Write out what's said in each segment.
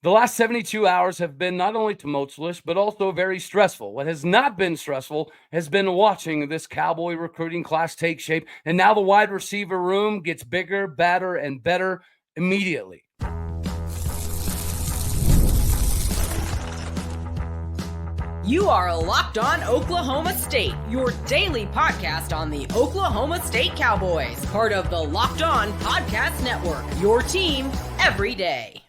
The last 72 hours have been not only tumultuous, but also very stressful. What has not been stressful has been watching this Cowboy recruiting class take shape. And now the wide receiver room gets bigger, badder, and better immediately. You are Locked On Oklahoma State, your daily podcast on the Oklahoma State Cowboys, part of the Locked On Podcast Network, your team every day.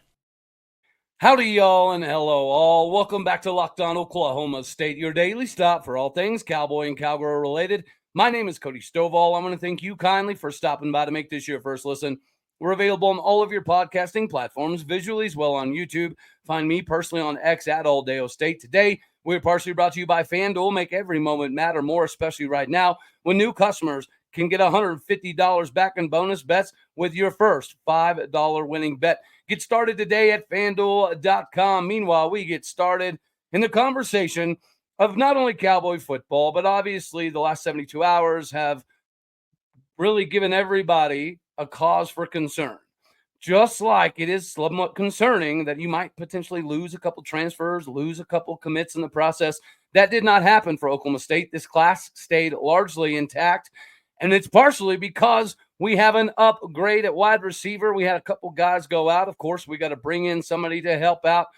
Howdy, y'all, and hello, all. Welcome back to Locked On Oklahoma State, your daily stop for all things Cowboy and Cowgirl related. My name is Cody Stovall. I want to thank you kindly for stopping by to make this your first listen. We're available on all of your podcasting platforms, visually as well on YouTube. Find me personally on X at All-Day State. Today, we're partially brought to you by FanDuel. Make every moment matter more, especially right now when new customers can get $150 back in bonus bets with your first $5 winning bet. Get started today at FanDuel.com. Meanwhile, we get started in the conversation of not only Cowboy football, but obviously the last 72 hours have really given everybody a cause for concern. Just like it is somewhat concerning that you might potentially lose a couple transfers, lose a couple commits in the process. That did not happen for Oklahoma State. This class stayed largely intact, and it's partially because we have an upgrade at wide receiver. We had a couple guys go out. Of course, we got to bring in somebody to help out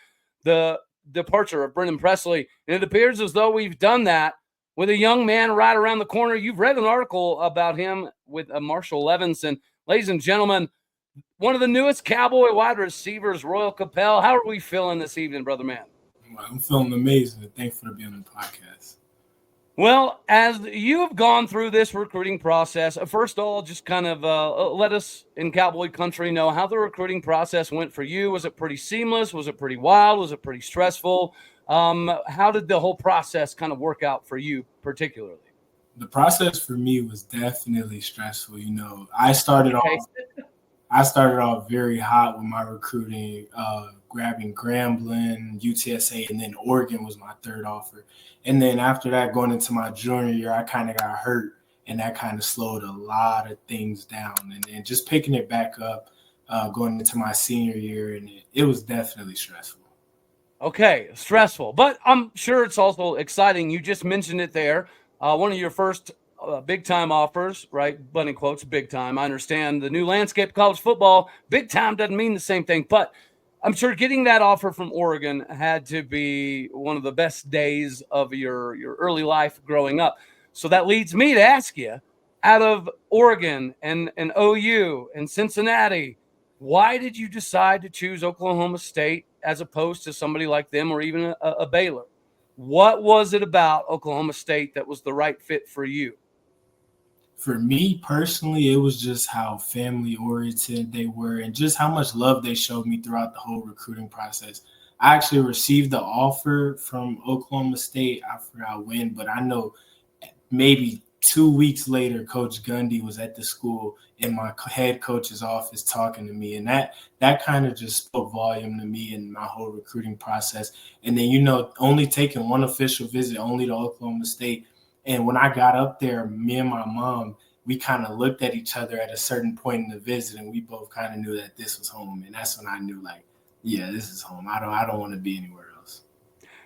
the departure of Brennan Presley, and it appears as though we've done that with a young man right around the corner. You've read an article about him with Marshall Levinson. Ladies and gentlemen, one of the newest Cowboy wide receivers, Royal Capel. How are we feeling this evening, brother man? I'm feeling amazing. Thankful to be on the podcast. Well, as you have gone through this recruiting process, first of all, just kind of let us in Cowboy country know how the recruiting process went for you. Was it pretty seamless? Was it pretty wild? Was it pretty stressful? How did the whole process kind of work out for you particularly? The process for me was definitely stressful. You know, I started off very hot with my recruiting, grabbing Grambling, UTSA, and then Oregon was my third offer. And then after that, going into my junior year, I kind of got hurt, and that kind of slowed a lot of things down. And then just picking it back up, going into my senior year, and it was definitely stressful. Okay, stressful, but I'm sure it's also exciting. You just mentioned it there. One of your first big-time offers, right? Bunny quotes, big time. I understand the new landscape of college football. Big time doesn't mean the same thing, but I'm sure getting that offer from Oregon had to be one of the best days of your early life growing up. So that leads me to ask you, out of Oregon and OU and Cincinnati, why did you decide to choose Oklahoma State as opposed to somebody like them or even a Baylor? What was it about Oklahoma State that was the right fit for you? For me personally, it was just how family-oriented they were and just how much love they showed me throughout the whole recruiting process. I actually received the offer from Oklahoma State. I forgot when, but I know maybe 2 weeks later, Coach Gundy was at the school in my head coach's office talking to me. And that kind of just spoke volume to me in my whole recruiting process. And then, you know, only taking one official visit, only to Oklahoma State. And when I got up there, me and my mom, we kind of looked at each other at a certain point in the visit, and we both kind of knew that this was home. And that's when I knew, like, yeah, this is home. I don't want to be anywhere else.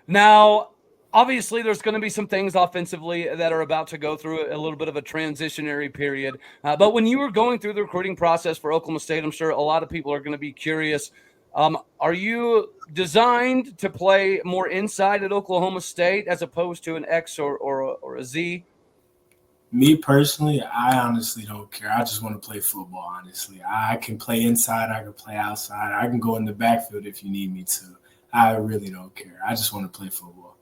Now, obviously, there's going to be some things offensively that are about to go through a little bit of a transitionary period. But when you were going through the recruiting process for Oklahoma State, I'm sure a lot of people are going to be curious. Are you designed to play more inside at Oklahoma State as opposed to an X or a Z? Me personally, I honestly don't care. I just want to play football, honestly. I can play inside. I can play outside. I can go in the backfield if you need me to. I really don't care. I just want to play football.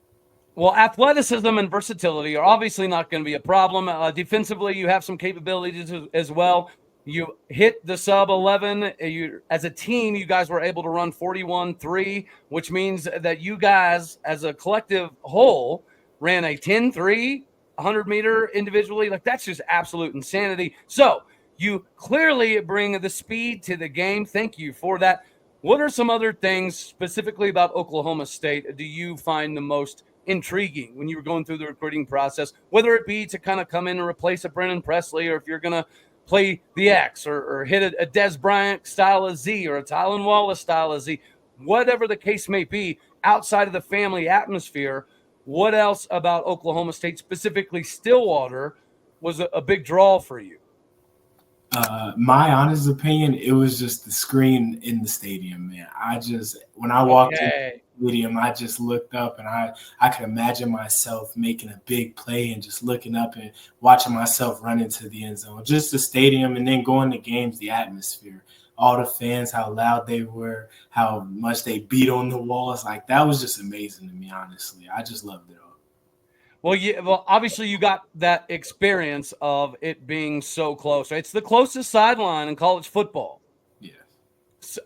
Well, athleticism and versatility are obviously not going to be a problem. Defensively, you have some capabilities as well. You hit the sub 11. As a team, you guys were able to run 41-3, which means that you guys, as a collective whole, ran a 10-3, 100-meter individually. Like, that's just absolute insanity. So you clearly bring the speed to the game. Thank you for that. What are some other things specifically about Oklahoma State do you find the most intriguing when you were going through the recruiting process, whether it be to kind of come in and replace a Brennan Presley, or if you're going to play the X or hit a Des Bryant style of Z or a Tylan Wallace style of Z? whatever the case may be, outside of the family atmosphere, what else about Oklahoma State, specifically Stillwater, was a big draw for you? My honest opinion, it was just the screen in the stadium, man. When I walked in the stadium, I just looked up and I could imagine myself making a big play and just looking up and watching myself run into the end zone. Just the stadium, and then going to games, the atmosphere, all the fans, how loud they were, how much they beat on the walls. Like, that was just amazing to me, honestly. I just loved it all. Well, obviously you got that experience of it being so close. It's the closest sideline in college football. Yeah.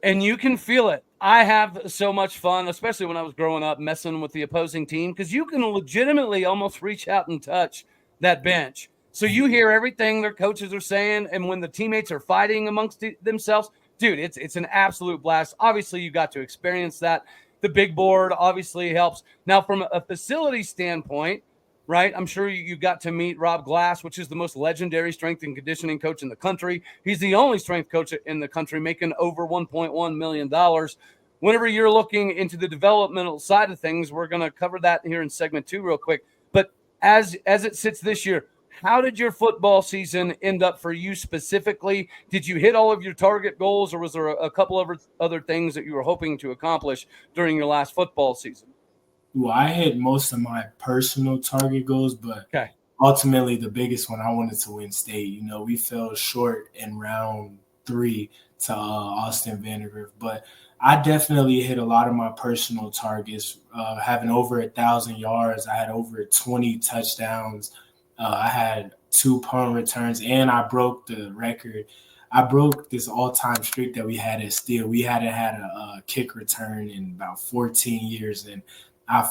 And you can feel it. I have so much fun, especially when I was growing up, messing with the opposing team, because you can legitimately almost reach out and touch that bench. So you hear everything their coaches are saying, and when the teammates are fighting amongst themselves, dude, it's an absolute blast. Obviously, you got to experience that. The big board obviously helps. Now, from a facility standpoint, right? I'm sure you got to meet Rob Glass, which is the most legendary strength and conditioning coach in the country. He's the only strength coach in the country making over $1.1 million. Whenever you're looking into the developmental side of things, we're going to cover that here in segment 2 real quick. But as it sits this year, how did your football season end up for you specifically? Did you hit all of your target goals, or was there a couple of other things that you were hoping to accomplish during your last football season? Well, I hit most of my personal target goals, but ultimately the biggest one, I wanted to win state. You know, we fell short in round 3 to Austin Vandergrift, but I definitely hit a lot of my personal targets, having over 1,000 yards. I had over 20 touchdowns. I had 2 punt returns, and I broke the record. I broke this all-time streak that we had at Steel. We hadn't had a kick return in about 14 years, and I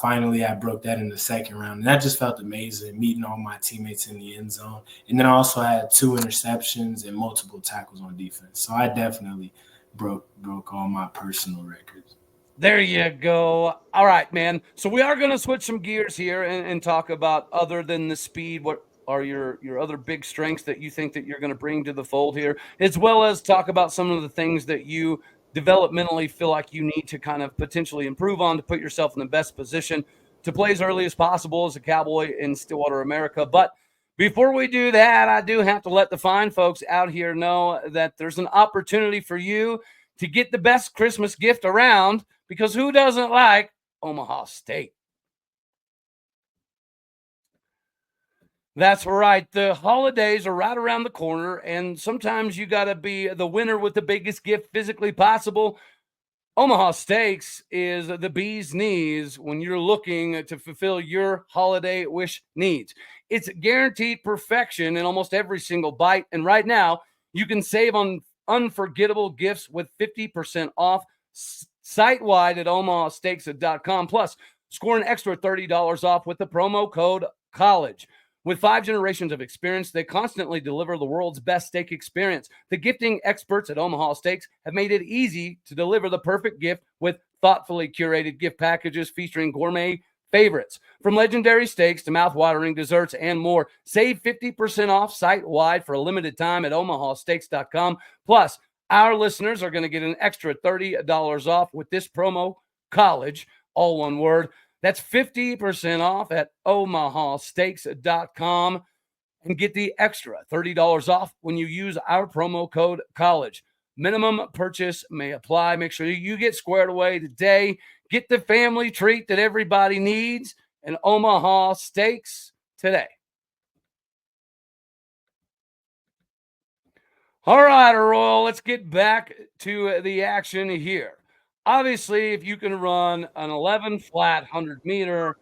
broke that in the second round. And that just felt amazing, meeting all my teammates in the end zone. And then I also had 2 interceptions and multiple tackles on defense. So I definitely broke all my personal records. There you go. All right, man. So we are going to switch some gears here and talk about, other than the speed, what are your other big strengths that you think that you're going to bring to the fold here, as well as talk about some of the things that you developmentally feel like you need to kind of potentially improve on to put yourself in the best position to play as early as possible as a Cowboy in Stillwater, America. But before we do that, I do have to let the fine folks out here know that there's an opportunity for you to get the best Christmas gift around, because who doesn't like Omaha Steak? That's right. The holidays are right around the corner, and sometimes you got to be the winner with the biggest gift physically possible. Omaha Steaks is the bee's knees when you're looking to fulfill your holiday wish needs. It's guaranteed perfection in almost every single bite, and right now you can save on unforgettable gifts with 50% off site-wide at omahasteaks.com. Plus, score an extra $30 off with the promo code COLLEGE. With 5 generations of experience, they constantly deliver the world's best steak experience. The gifting experts at Omaha Steaks have made it easy to deliver the perfect gift with thoughtfully curated gift packages featuring gourmet favorites. From legendary steaks to mouth-watering desserts and more, save 50% off site-wide for a limited time at omahasteaks.com. Plus, our listeners are going to get an extra $30 off with this promo, COLLEGE, all one word. That's 50% off at omahasteaks.com, and get the extra $30 off when you use our promo code COLLEGE. Minimum purchase may apply. Make sure you get squared away today. Get the family treat that everybody needs, and Omaha Steaks today. All right, Royal, let's get back to the action here. Obviously, if you can run an 11 flat 100 meter,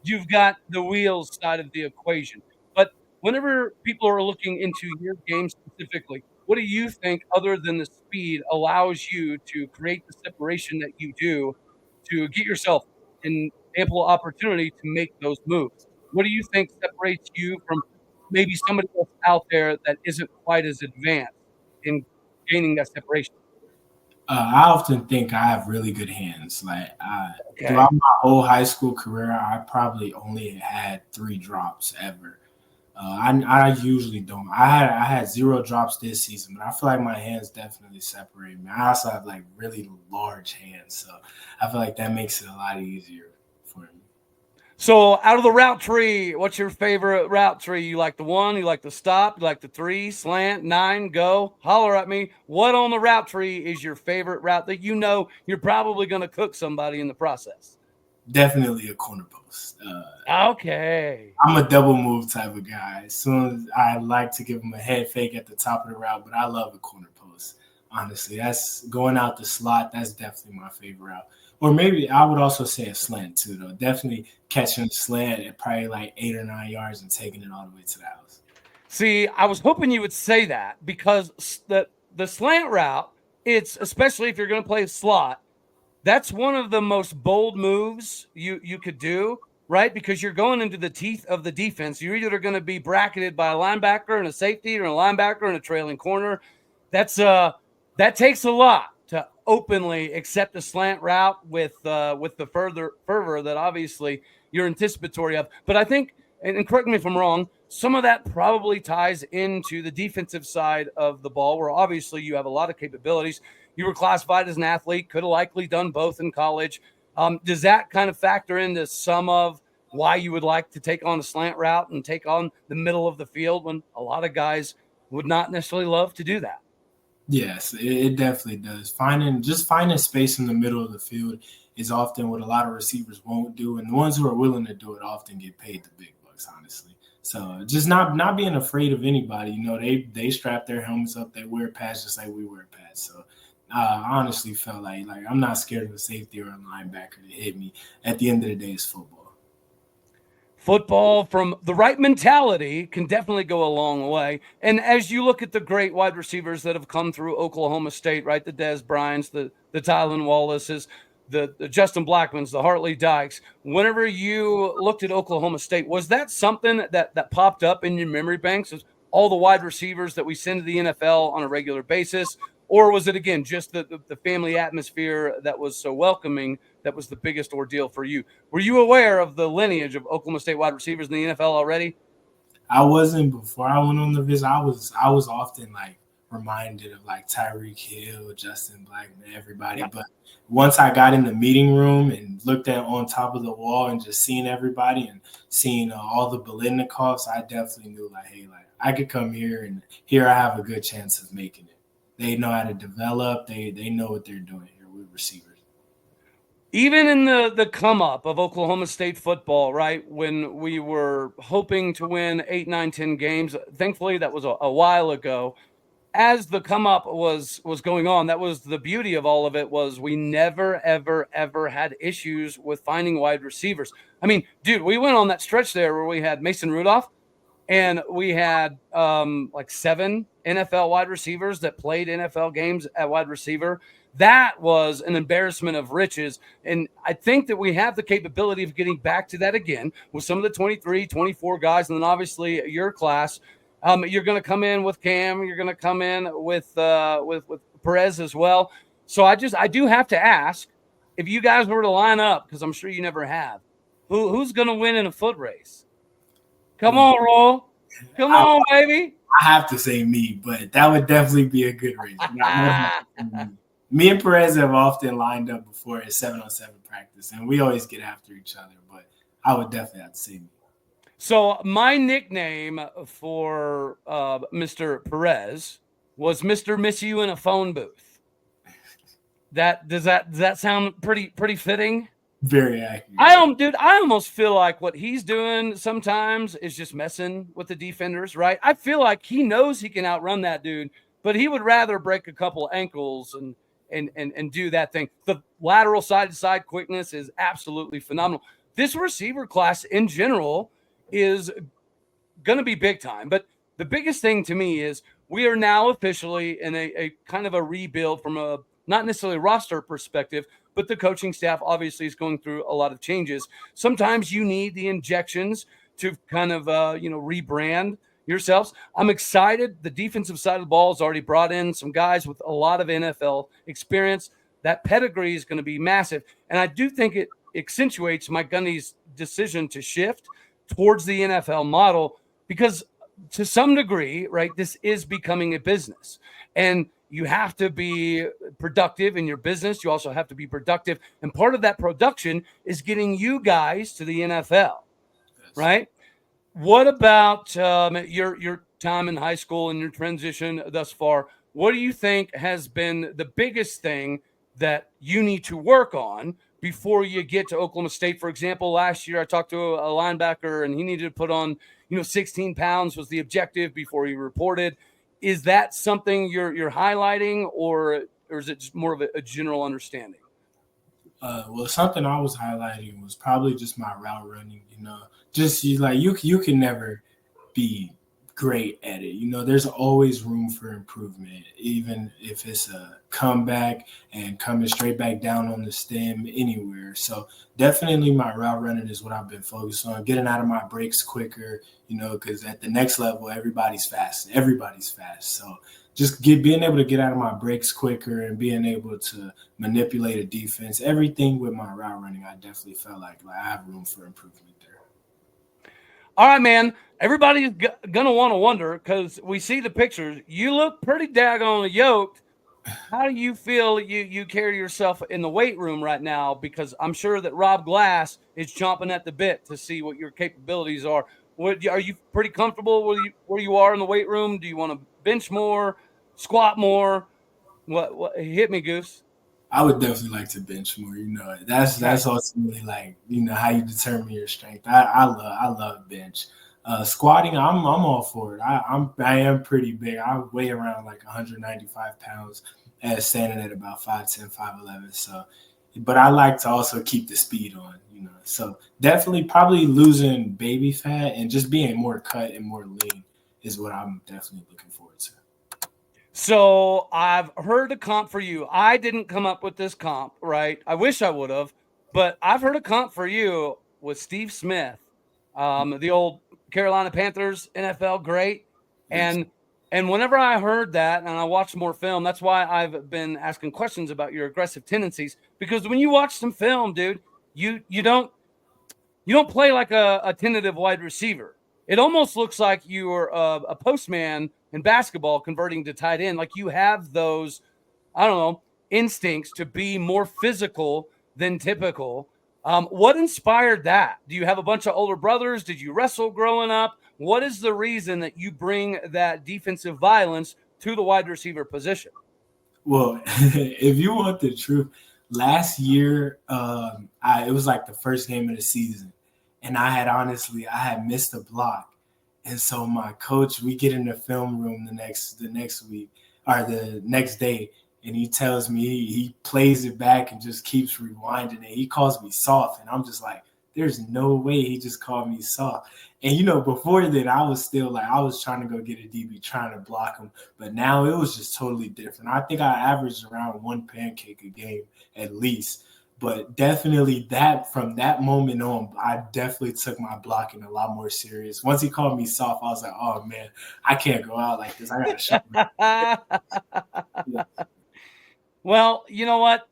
you've got the wheels side of the equation. But whenever people are looking into your game specifically, what do you think, other than the speed, allows you to create the separation that you do to get yourself an ample opportunity to make those moves? What do you think separates you from maybe somebody else out there that isn't quite as advanced in gaining that separation? I often think I have really good hands. Throughout my whole high school career, I probably only had 3 drops ever. I usually don't. I had 0 drops this season, but I feel like my hands definitely separate me. I also have like really large hands, so I feel like that makes it a lot easier for me. So out of the route tree, what's your favorite route tree? You like the 1, you like the stop, you like the 3, slant, 9, go? Holler at me. What on the route tree is your favorite route that you know you're probably going to cook somebody in the process? Definitely a corner post. Okay. I'm a double move type of guy. As soon as I like to give him a head fake at the top of the route, but I love a corner post. Honestly, that's going out the slot. That's definitely my favorite route. Or maybe I would also say a slant too, though. Definitely catching a slant at probably like 8 or 9 yards and taking it all the way to the house. See, I was hoping you would say that because the slant route, it's especially if you're going to play a slot, that's one of the most bold moves you could do, right? Because you're going into the teeth of the defense. You're either going to be bracketed by a linebacker and a safety, or a linebacker and a trailing corner. That takes a lot to openly accept a slant route with the fervor that obviously you're anticipatory of. But I think, and correct me if I'm wrong, some of that probably ties into the defensive side of the ball, where obviously you have a lot of capabilities. You were classified as an athlete, could have likely done both in college. Does that kind of factor into some of why you would like to take on a slant route and take on the middle of the field when a lot of guys would not necessarily love to do that? Yes, it definitely does. Finding space in the middle of the field is often what a lot of receivers won't do, and the ones who are willing to do it often get paid the big bucks, honestly. So just not being afraid of anybody. You know, they strap their helmets up, they wear pads just like we wear pads. So I honestly felt like I'm not scared of a safety or a linebacker to hit me. At the end of the day, it's football. Football from the right mentality can definitely go a long way. And as you look at the great wide receivers that have come through Oklahoma State, right? The Des Bryants, the Tylan Wallaces, the Justin Blackmans, the Hartley Dykes. Whenever you looked at Oklahoma State, was that something that popped up in your memory banks? Was all the wide receivers that we send to the NFL on a regular basis? Or was it, again, just the family atmosphere that was so welcoming that was the biggest ordeal for you? Were you aware of the lineage of Oklahoma State wide receivers in the NFL already? I wasn't before I went on the visit. I was often like reminded of like Tyreek Hill, Justin Blackman, everybody. Yeah. But once I got in the meeting room and looked at on top of the wall and just seeing everybody and seeing all the Biletnikovs, I definitely knew like, hey, like I could come here and here I have a good chance of making it. They know how to develop. They know what they're doing here with receivers. Even in the come up of Oklahoma State football, right, when we were hoping to win 8, 9, 10 games, thankfully that was a while ago. As the come up was going on, that was the beauty of all of it, was we never, ever, ever had issues with finding wide receivers. I mean, dude, we went on that stretch there where we had Mason Rudolph, and we had like 7 NFL wide receivers that played NFL games at wide receiver. That was an embarrassment of riches. And I think that we have the capability of getting back to that again with some of the 23, 24 guys. And then obviously your class, you're going to come in with Cam. You're going to come in with Perez as well. So I do have to ask, if you guys were to line up, because I'm sure you never have, who's going to win in a foot race? Come on, Roll. Come on, baby. I have to say me, but that would definitely be a good race. Me and Perez have often lined up before at 7-on-7 practice, and we always get after each other, but I would definitely have to say me. So my nickname for Mr. Perez was Mr. Miss You in a Phone Booth. Does that sound pretty fitting? Very accurate. I almost feel like what he's doing sometimes is just messing with the defenders, right? I feel like he knows he can outrun that dude, but he would rather break a couple ankles and do that thing. The lateral side-to-side quickness is absolutely phenomenal. This receiver class in general is going to be big time, but the biggest thing to me is we are now officially in a kind of a rebuild from a not necessarily roster perspective, but the coaching staff obviously is going through a lot of changes. Sometimes you need the injections to kind of, rebrand yourselves. I'm excited. The defensive side of the ball has already brought in some guys with a lot of NFL experience. That pedigree is going to be massive. And I do think it accentuates Mike Gundy's decision to shift towards the NFL model. because to some degree, right, this is becoming a business, and you have to be productive in your business. You also have to be productive, and part of that production is getting you guys to the NFL, right? What about your time in high school and your transition thus far? What do you think has been the biggest thing that you need to work on before you get to Oklahoma State? For example, last year I talked to a linebacker and he needed to put on, 16 pounds was the objective before he reported. Is that something you're highlighting, or is it just more of a general understanding? Well, something I was highlighting was probably just my route running. Just you can never be great at it. There's always room for improvement, even if it's a comeback and coming straight back down on the stem anywhere. So definitely my route running is what I've been focused on, getting out of my breaks quicker, because at the next level, everybody's fast. So just being able to get out of my breaks quicker and being able to manipulate a defense, everything with my route running, I definitely felt like I have room for improvement there. All right, man. Everybody's going to want to wonder, because we see the pictures. You look pretty daggone yoked. How do you feel you carry yourself in the weight room right now? Because I'm sure that Rob Glass is chomping at the bit to see what your capabilities are. Are you pretty comfortable where you are in the weight room? Do you want to bench more, squat more? What hit me, Goose? I would definitely like to bench more. That's ultimately how you determine your strength. I love bench. Squatting, I'm all for it. I am pretty big. I weigh around 195 pounds, as standing at about 5'10", 5'11". So, but I like to also keep the speed on. So definitely probably losing baby fat and just being more cut and more lean is what I'm definitely looking forward to. So I've heard a comp for you. I didn't come up with this comp, right? I wish I would have, but I've heard a comp for you with Steve Smith, the old Carolina Panthers NFL great. And whenever I heard that and I watched more film, that's why I've been asking questions about your aggressive tendencies, because when you watch some film, dude, you don't play like a tentative wide receiver. It almost looks like you're a postman in basketball converting to tight end. Like you have those, I don't know, instincts to be more physical than typical. What inspired that? Do you have a bunch of older brothers? Did you wrestle growing up? What is the reason that you bring that defensive violence to the wide receiver position? Well, if you want the truth, last year, it was like the first game of the season, and I had missed a block, and so my coach, we get in the film room the next week or the next day, and he tells me he plays it back and just keeps rewinding it. He calls me soft, and I'm just like, there's no way he just called me soft. And, before then, I was still I was trying to go get a DB, trying to block him. But now it was just totally different. I think I averaged around one pancake a game at least. But definitely from that moment on, I definitely took my blocking a lot more serious. Once he called me soft, I was like, oh, man, I can't go out like this. I got to show him. Yeah. Well, you know what?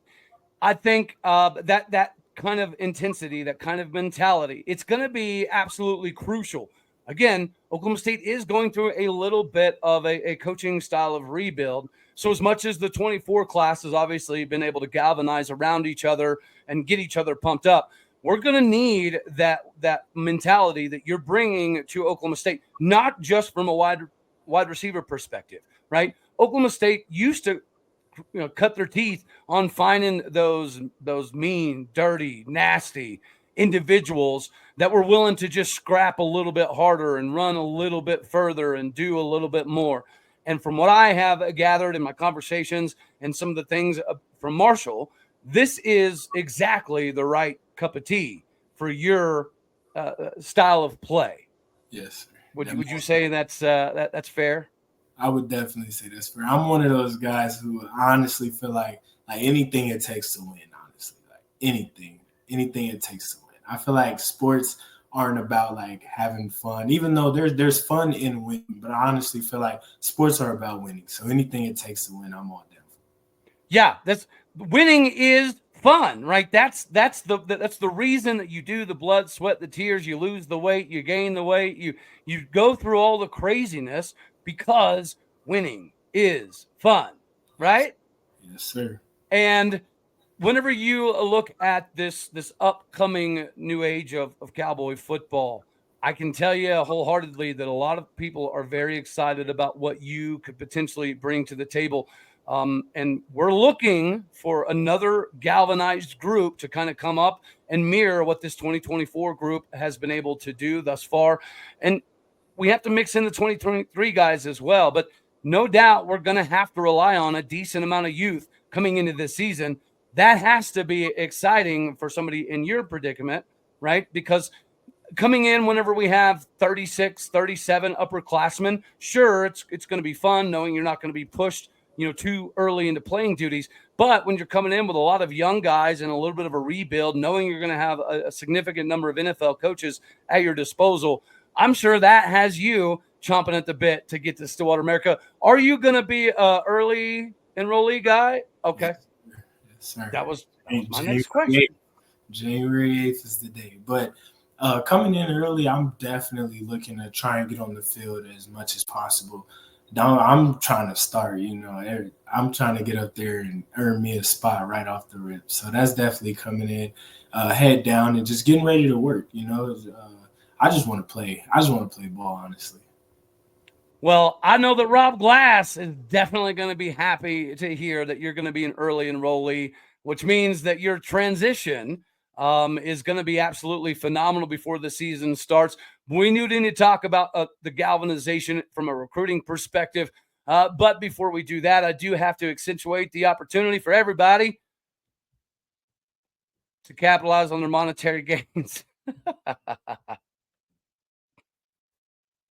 I think that kind of intensity, that kind of mentality, it's going to be absolutely crucial. Again, Oklahoma State is going through a little bit of a coaching style of rebuild. So as much as the 24 class has obviously been able to galvanize around each other and get each other pumped up, we're going to need that mentality that you're bringing to Oklahoma State, not just from a wide receiver perspective, right? Oklahoma State used to cut their teeth on finding those mean, dirty, nasty individuals that were willing to just scrap a little bit harder and run a little bit further and do a little bit more. And from what I have gathered in my conversations and some of the things from Marshall, this is exactly the right cup of tea for your style of play. Yes. Would you say that's fair? I would definitely say that's fair. I'm one of those guys who honestly feel like anything it takes to win, honestly. Anything it takes to win. I feel like sports aren't about having fun, even though there's fun in winning, but I honestly feel like sports are about winning. So anything it takes to win, I'm all down for. Yeah, winning is fun, right? That's the reason that you do the blood, sweat, the tears. You lose the weight, you gain the weight, you go through all the craziness because winning is fun, right? Yes, sir. And whenever you look at this upcoming new age of cowboy football, I can tell you wholeheartedly that a lot of people are very excited about what you could potentially bring to the table. And we're looking for another galvanized group to kind of come up and mirror what this 2024 group has been able to do thus far. And we have to mix in the 2023 guys as well. But no doubt we're going to have to rely on a decent amount of youth coming into this season. That has to be exciting for somebody in your predicament, right? Because coming in whenever we have 36, 37 upperclassmen, sure, it's going to be fun knowing you're not going to be pushed, too early into playing duties. But when you're coming in with a lot of young guys and a little bit of a rebuild, knowing you're going to have a significant number of NFL coaches at your disposal, I'm sure that has you chomping at the bit to get to Stillwater America. Are you going to be an early enrollee guy? Okay. Yes, sir. That was my next question. January 8th is the day. But coming in early, I'm definitely looking to try and get on the field as much as possible. I'm trying to start, I'm trying to get up there and earn me a spot right off the rip. So that's definitely coming in, head down and just getting ready to work, I just want to play. I just want to play ball, honestly. Well, I know that Rob Glass is definitely going to be happy to hear that you're going to be an early enrollee, which means that your transition is going to be absolutely phenomenal before the season starts. We need to talk about the galvanization from a recruiting perspective. But before we do that, I do have to accentuate the opportunity for everybody to capitalize on their monetary gains.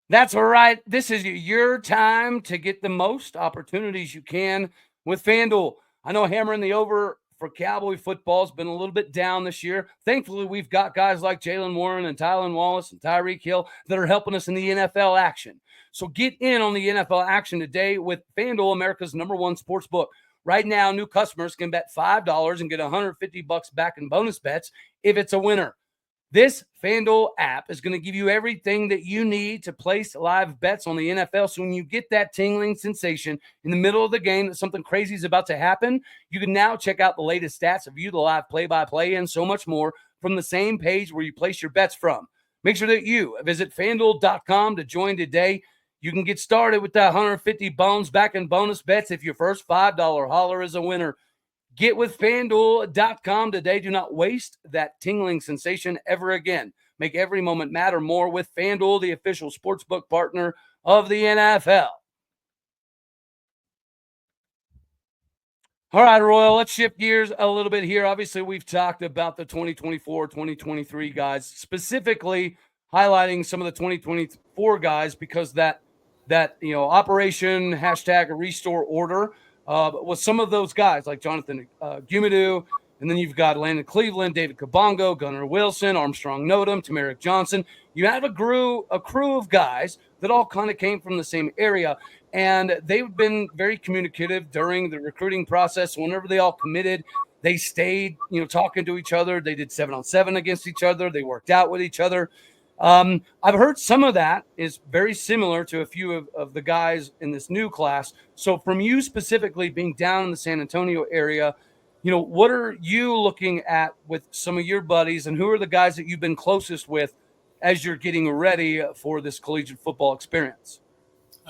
That's all right. This is your time to get the most opportunities you can with FanDuel. I know hammering the over for Cowboy football has been a little bit down this year. Thankfully, we've got guys like Jalen Warren and Tylan Wallace and Tyreek Hill that are helping us in the NFL action. So get in on the NFL action today with FanDuel, America's #1 sports book. Right now, new customers can bet $5 and get $150 back in bonus bets if it's a winner. This FanDuel app is going to give you everything that you need to place live bets on the NFL. So when you get that tingling sensation in the middle of the game that something crazy is about to happen, you can now check out the latest stats, view the live play-by-play, and so much more from the same page where you place your bets from. Make sure that you visit FanDuel.com to join today. You can get started with that 150 bones back in bonus bets if your first $5 hauler is a winner. Get with FanDuel.com today. Do not waste that tingling sensation ever again. Make every moment matter more with FanDuel, the official sportsbook partner of the NFL. All right, Royal, let's shift gears a little bit here. Obviously, we've talked about the 2024, 2023 guys, specifically highlighting some of the 2024 guys because that operation hashtag restore order with some of those guys like Jonathan Gumadu, and then you've got Landon Cleveland, David Kabongo, Gunnar Wilson, Armstrong Nodum, Tamarick Johnson. You have a crew of guys that all kind of came from the same area, and they've been very communicative during the recruiting process. Whenever they all committed, they stayed, talking to each other. They did 7-on-7 against each other. They worked out with each other. I've heard some of that is very similar to a few of the guys in this new class. So from you specifically being down in the San Antonio area, what are you looking at with some of your buddies, and who are the guys that you've been closest with as you're getting ready for this collegiate football experience?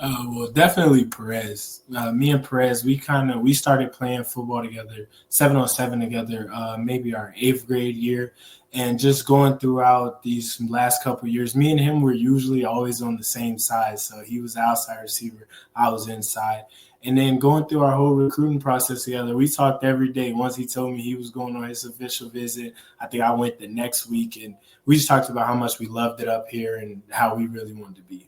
Well, definitely Perez. Me and Perez, we started playing football together, 7-on-7 together, maybe our 8th grade year. And just going throughout these last couple of years, me and him were usually always on the same side. So he was the outside receiver, I was inside. And then going through our whole recruiting process together, we talked every day. Once he told me he was going on his official visit, I think I went the next week. And we just talked about how much we loved it up here and how we really wanted to be here.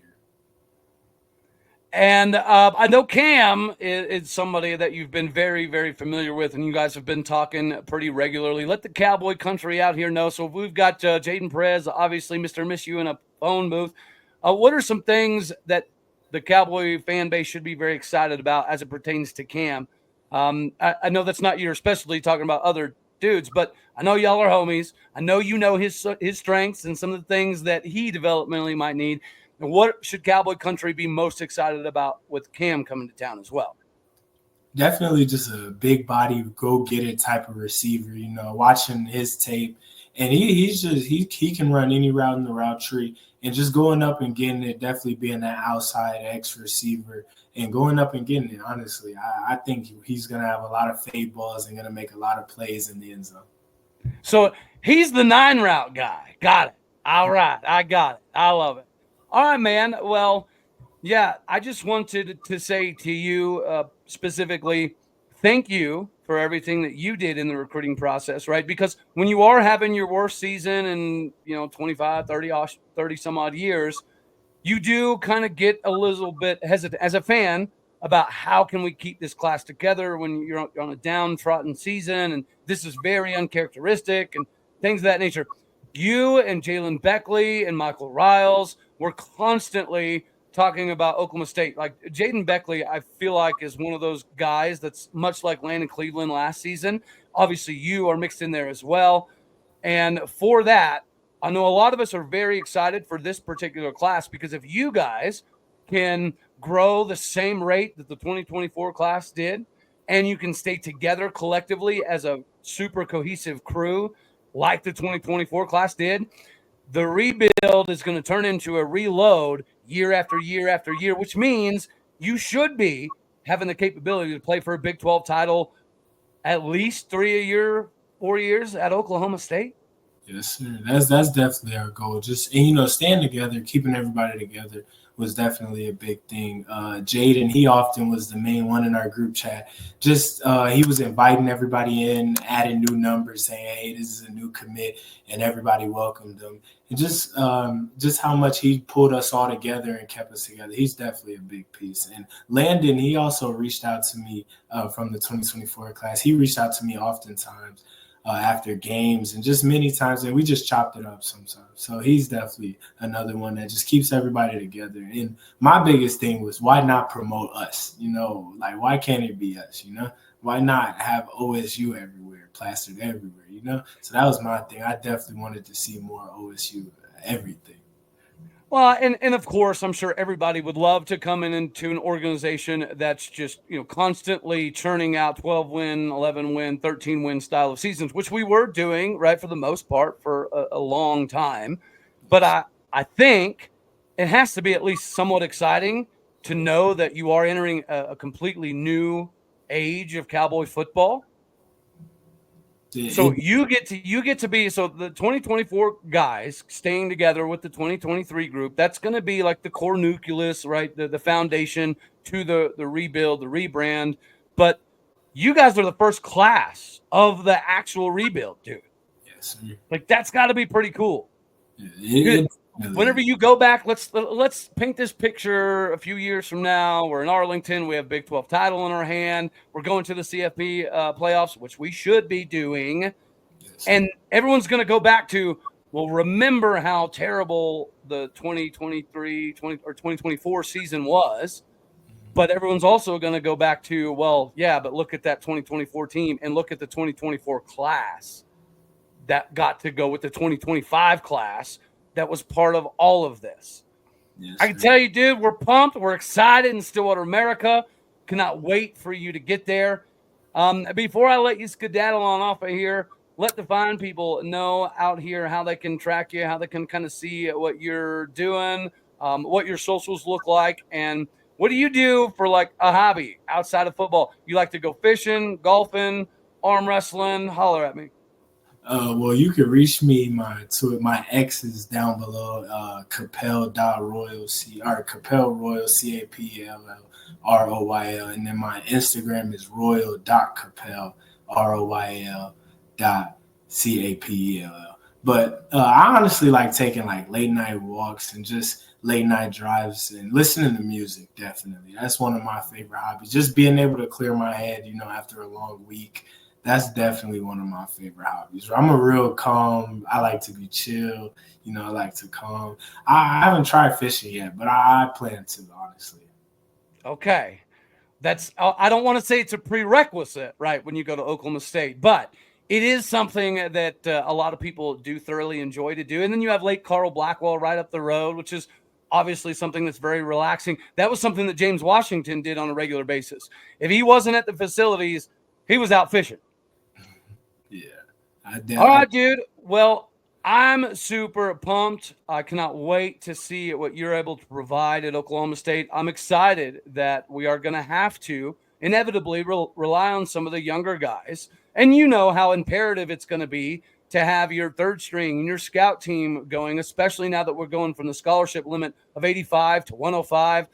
And I know Cam is somebody that you've been very, very familiar with, and you guys have been talking pretty regularly. Let the Cowboy country out here know. So we've got Jaden Perez, obviously Mr. Miss You in a phone booth. What are some things that the Cowboy fan base should be very excited about as it pertains to Cam? I know that's not your specialty, talking about other dudes, but I know y'all are homies. I know you know his strengths and some of the things that he developmentally might need. And what should Cowboy Country be most excited about with Cam coming to town as well? Definitely just a big body, go get it type of receiver. Watching his tape, and he can run any route in the route tree, and just going up and getting it. Definitely being that outside X receiver and going up and getting it. Honestly, I think he's gonna have a lot of fade balls and gonna make a lot of plays in the end zone. So he's the 9 route guy. Got it. All right, I got it. I love it. All right, man. Well, yeah, I just wanted to say to you specifically, thank you for everything that you did in the recruiting process, right? Because when you are having your worst season in, 25, 30 some odd years, you do kind of get a little bit hesitant as a fan about how can we keep this class together when you're on a downtrodden season, and this is very uncharacteristic and things of that nature. You and Jaylan Beckley and Michael Riles were constantly talking about Oklahoma State. Like Jaylan Beckley, I feel like is one of those guys that's much like Landon Cleveland last season. Obviously, you are mixed in there as well. And for that, I know a lot of us are very excited for this particular class because if you guys can grow the same rate that the 2024 class did, and you can stay together collectively as a super cohesive crew like the 2024 class did, the rebuild is going to turn into a reload year after year after year, which means you should be having the capability to play for a Big 12 title at least 3 a year, 4 years at Oklahoma State. Yes, sir. That's definitely our goal. Just staying together, keeping everybody together was definitely a big thing. Jaden, he often was the main one in our group chat. Just he was inviting everybody in, adding new numbers, saying, "Hey, this is a new commit," and everybody welcomed him. And just how much he pulled us all together and kept us together. He's definitely a big piece. And Landon, he also reached out to me from the 2024 class. He reached out to me oftentimes. After games and just many times, and we just chopped it up sometimes. So he's definitely another one that just keeps everybody together. And my biggest thing was, why not promote us? Why can't it be us? Why not have OSU everywhere, plastered everywhere? So that was my thing. I definitely wanted to see more OSU everything. Well, and of course, I'm sure everybody would love to come into an organization that's just, constantly churning out 12-win, 11-win, 13-win style of seasons, which we were doing, right, for the most part for a long time. But I think it has to be at least somewhat exciting to know that you are entering a completely new age of Cowboy football. So you get to be the 2024 guys staying together with the 2023 group. That's going to be like the core nucleus, right? The foundation to the rebuild, the rebrand. But you guys are the first class of the actual rebuild, dude. Yes, sir. Like that's got to be pretty cool. Whenever you go back, let's paint this picture a few years from now. We're in Arlington. We have Big 12 title in our hand. We're going to the CFP playoffs, which we should be doing. Yes. And everyone's going to go back to, well, remember how terrible the 2024 season was. But everyone's also going to go back to, well, yeah, but look at that 2024 team and look at the 2024 class that got to go with the 2025 class. That was part of all of this. Yes, I can tell you, dude, we're pumped. We're excited in Stillwater, America. Cannot wait for you to get there. Before I let you skedaddle on off of here, let the fine people know out here how they can track you, how they can kind of see what you're doing, what your socials look like, and what do you do for like a hobby outside of football? You like to go fishing, golfing, arm wrestling? Holler at me. Well, you can reach me. My X is down below. Capell.royal or Capel Royal CAPELL ROYL, and then my Instagram is royal.capel ROYL.CAPELL. But I honestly like taking like late night walks and just late night drives and listening to music. Definitely, that's one of my favorite hobbies. Just being able to clear my head, after a long week. That's definitely one of my favorite hobbies. I'm a real calm. I like to be chill. I like to calm. I haven't tried fishing yet, but I plan to, honestly. Okay. I don't want to say it's a prerequisite, right, when you go to Oklahoma State. But it is something that a lot of people do thoroughly enjoy to do. And then you have Lake Carl Blackwell right up the road, which is obviously something that's very relaxing. That was something that James Washington did on a regular basis. If he wasn't at the facilities, he was out fishing. Yeah. All right, dude. Well, I'm super pumped. I cannot wait to see what you're able to provide at Oklahoma State. I'm excited that we are going to have to inevitably rely on some of the younger guys. And you know how imperative it's going to be to have your third string and your scout team going, especially now that we're going from the scholarship limit of 85 to 105.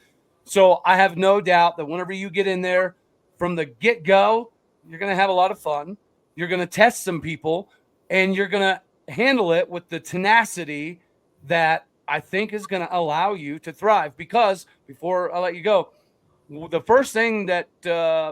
So I have no doubt that whenever you get in there from the get-go, you're going to have a lot of fun. You're going to test some people, and you're going to handle it with the tenacity that I think is going to allow you to thrive. Because before I let you go, the first thing that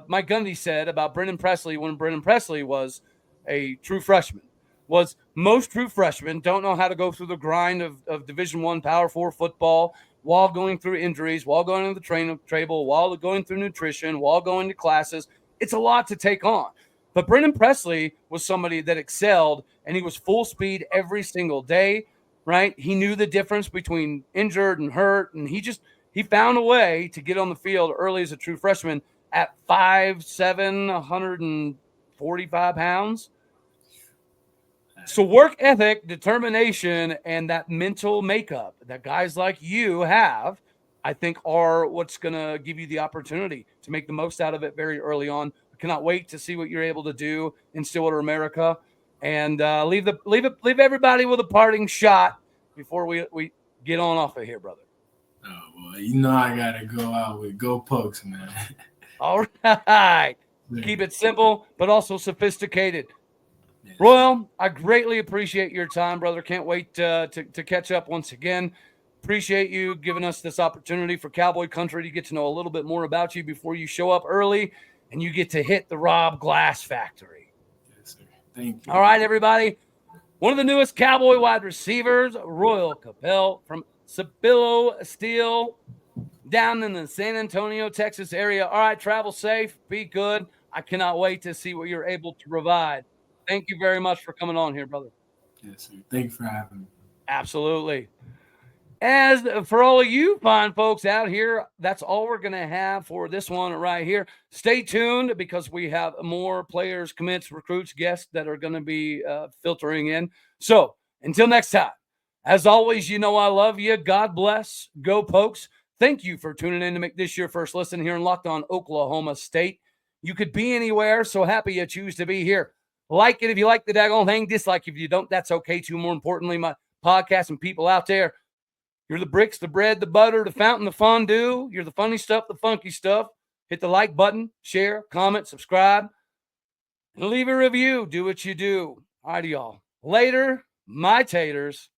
Mike Gundy said about Brennan Presley when Brennan Presley was a true freshman was most true freshmen don't know how to go through the grind of Division I Power 4 football while going through injuries, while going to the training table, while going through nutrition, while going to classes. It's a lot to take on. But Brennan Presley was somebody that excelled, and he was full speed every single day, right? He knew the difference between injured and hurt, and he found a way to get on the field early as a true freshman at 5'7", 145 pounds. So work ethic, determination, and that mental makeup that guys like you have, I think are what's going to give you the opportunity to make the most out of it very early on. I cannot wait to see what you're able to do in Stillwater, America, and leave everybody with a parting shot before we get on off of here, brother. Oh, well, you know I got to go out with Go Pokes, man. All right. Keep it simple, but also sophisticated. Royal, I greatly appreciate your time, brother. Can't wait to catch up once again. Appreciate you giving us this opportunity for Cowboy Country to get to know a little bit more about you before you show up early and you get to hit the Rob Glass factory. Yes, sir. Thank you. All right, everybody. One of the newest Cowboy wide receivers, Royal Capell from Sapillo Steel down in the San Antonio, Texas area. All right, travel safe. Be good. I cannot wait to see what you're able to provide. Thank you very much for coming on here, brother. Yes, sir. Thank you for having me. Absolutely. As for all of you fine folks out here, that's all we're going to have for this one right here. Stay tuned because we have more players, commits, recruits, guests that are going to be filtering in. So until next time, as always, you know I love you. God bless. Go Pokes. Thank you for tuning in to make this your first listen here in Locked On Oklahoma State. You could be anywhere, so happy you choose to be here. Like it if you like the daggone thing. Dislike if you don't. That's okay, too. More importantly, my podcast and people out there, you're the bricks, the bread, the butter, the fountain, the fondue. You're the funny stuff, the funky stuff. Hit the like button, share, comment, subscribe, and leave a review. Do what you do. All righty, y'all. Later, my taters.